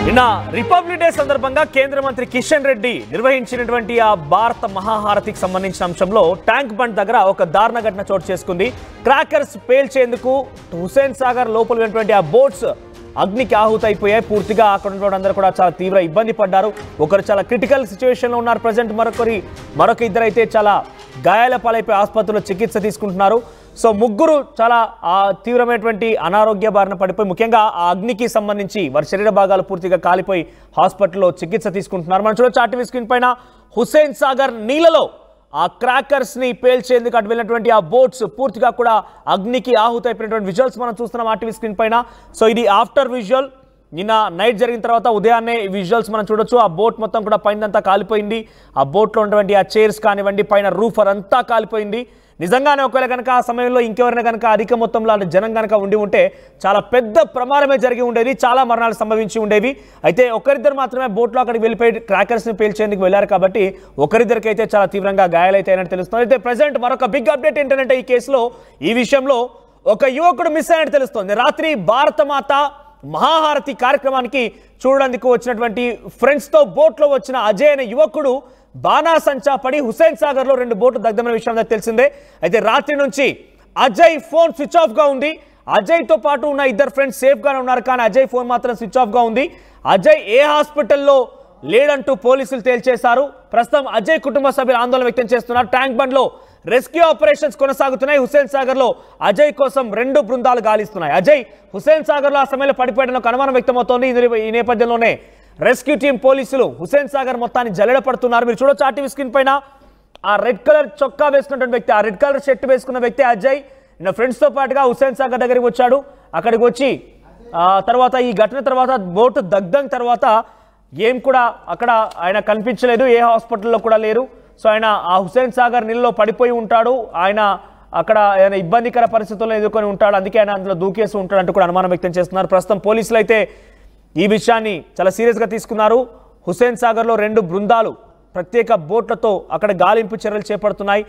నిన్న republic day సందర్భంగా కేంద్ర మంత్రి కిషన్ రెడ్డి నిర్వహించినటువంటి ఆ భారత మహాహారతికి సంబంధించిన అంశంలో ట్యాంక్ బండ్ దగ్గర ఒక దారుణ ఘటన చోటు చేసుకుంది. క్రాకర్స్ పేల్చేందుకు హుస్సేన్ సాగర్ లోపల ఉన్నటువంటి ఆ బోట్స్ అగ్నికి ఆహుతైపోయాయి. పూర్తిగా అక్కడ ఉన్నటువంటి అందరూ కూడా చాలా తీవ్ర ఇబ్బంది పడ్డారు. ఒకరు చాలా క్రిటికల్ సిచ్యువేషన్లో ఉన్నారు ప్రజెంట్, మరొక ఇద్దరు అయితే చాలా గాయాల పాలైపోయి ఆసుపత్రిలో చికిత్స తీసుకుంటున్నారు. సో ముగ్గురు చాలా తీవ్రమైనటువంటి అనారోగ్య బారిన పడిపోయి, ముఖ్యంగా ఆ అగ్నికి సంబంధించి వారి శరీర భాగాలు పూర్తిగా కాలిపోయి హాస్పిటల్లో చికిత్స తీసుకుంటున్నారు. మనం చూడొచ్చు ఆర్టీవీ స్క్రీన్ పైన హుస్సేన్ సాగర్ నీళ్ళలో ఆ క్రాకర్స్ ని పేల్చేందుకు అటు వెళ్ళినటువంటి ఆ బోట్స్ పూర్తిగా కూడా అగ్నికి ఆహుతైపోయినటువంటి విజువల్స్ మనం చూస్తున్నాం ఆర్టీవీ స్క్రీన్ పైన. సో ఇది ఆఫ్టర్ విజువల్. నిన్న నైట్ జరిగిన తర్వాత ఉదయాన్నే విజువల్స్ మనం చూడొచ్చు. ఆ బోట్ మొత్తం కూడా పైనంతా కాలిపోయింది. ఆ బోట్లో ఉన్నటువంటి ఆ చైర్స్ కానివ్వండి, పైన రూఫర్ అంతా కాలిపోయింది. నిజంగానే ఒకవేళ కనుక ఆ సమయంలో ఇంకెవరైనా కనుక అధిక మొత్తంలో జనం కనుక ఉండి ఉంటే చాలా పెద్ద ప్రమాదమే జరిగి ఉండేది, చాలా మరణాలు సంభవించి ఉండేవి. అయితే ఒకరిద్దరు మాత్రమే బోట్లో అక్కడికి వెళ్ళిపోయి క్రాకర్స్ని పేల్చేందుకు వెళ్ళారు కాబట్టి ఒకరిద్దరికి అయితే చాలా తీవ్రంగా గాయాలైతాయని తెలుస్తుంది. అయితే ప్రజెంట్ మరొక బిగ్ అప్డేట్ ఏంటంటే ఈ కేసులో, ఈ విషయంలో ఒక యువకుడు మిస్ అయినట్టు తెలుస్తోంది. రాత్రి భారతమాత మహాహారతి కార్యక్రమానికి చూడడానికి వచ్చినటువంటి ఫ్రెండ్స్తో బోట్లో వచ్చిన అజయ్ అనే యువకుడు బాణాసంచా పడి హుస్సేన్ సాగర్లో 2 బోట్లు దగ్ధమైన విషయం తెలిసిందే. అయితే రాత్రి నుంచి అజయ్ ఫోన్ స్విచ్ ఆఫ్గా ఉంది. అజయ్తో పాటు ఉన్న ఇద్దరు ఫ్రెండ్స్ సేఫ్గానే ఉన్నారు, కానీ అజయ్ ఫోన్ మాత్రం స్విచ్ ఆఫ్గా ఉంది. అజయ్ ఏ హాస్పిటల్లో లేడంటూ పోలీసులు తేల్చేశారు. ప్రస్తుతం అజయ్ కుటుంబ సభ్యులు ఆందోళన వ్యక్తం చేస్తున్నారు. ట్యాంక్ బండ్లో రెస్క్యూ ఆపరేషన్స్ కొనసాగుతున్నాయి. హుస్సేన్ సాగర్లో అజయ్ కోసం 2 బృందాలు గాలిస్తున్నాయి. అజయ్ హుస్సేన్ సాగర్లో ఆ సమయంలో పడిపోయడంలో అనుమానం వ్యక్తమవుతోంది. ఈ నేపథ్యంలోనే రెస్క్యూ టీం పోలీసులు హుస్సేన్ సాగర్ మొత్తాన్ని జల్లెడపడుతున్నారు. మీరు చూడొచ్చు ఆర్టీవీ స్క్రీన్ పైన ఆ రెడ్ కలర్ చొక్కా వేసుకున్నటువంటి వ్యక్తి, ఆ రెడ్ కలర్ షర్ట్ వేసుకున్న వ్యక్తి అజయ్ నిన్న ఫ్రెండ్స్తో పాటుగా హుస్సేన్ సాగర్ దగ్గరికి వచ్చాడు. అక్కడికి వచ్చి తర్వాత ఈ ఘటన తర్వాత బోటు దగ్ధం తర్వాత ఏం కూడా అక్కడ ఆయన కనిపించలేదు, ఏ హాస్పిటల్లో కూడా లేరు. సో ఆయన ఆ హుస్సేన్ సాగర్ నీళ్ళలో పడిపోయి ఉంటాడు, ఆయన అక్కడ ఆయన ఇబ్బందికర పరిస్థితుల్లో ఎదుర్కొని ఉంటాడు, అందుకే ఆయన అందులో దూకేసి ఉంటాడు అంటూ కూడా అనుమానం వ్యక్తం చేస్తున్నారు. ప్రస్తుతం పోలీసులు అయితే ఈ విషయాన్ని చాలా సీరియస్గా తీసుకున్నారు. హుస్సేన్ సాగర్లో 2 బృందాలు ప్రత్యేక బోట్లతో అక్కడ గాలింపు చర్యలు చేపడుతున్నాయి.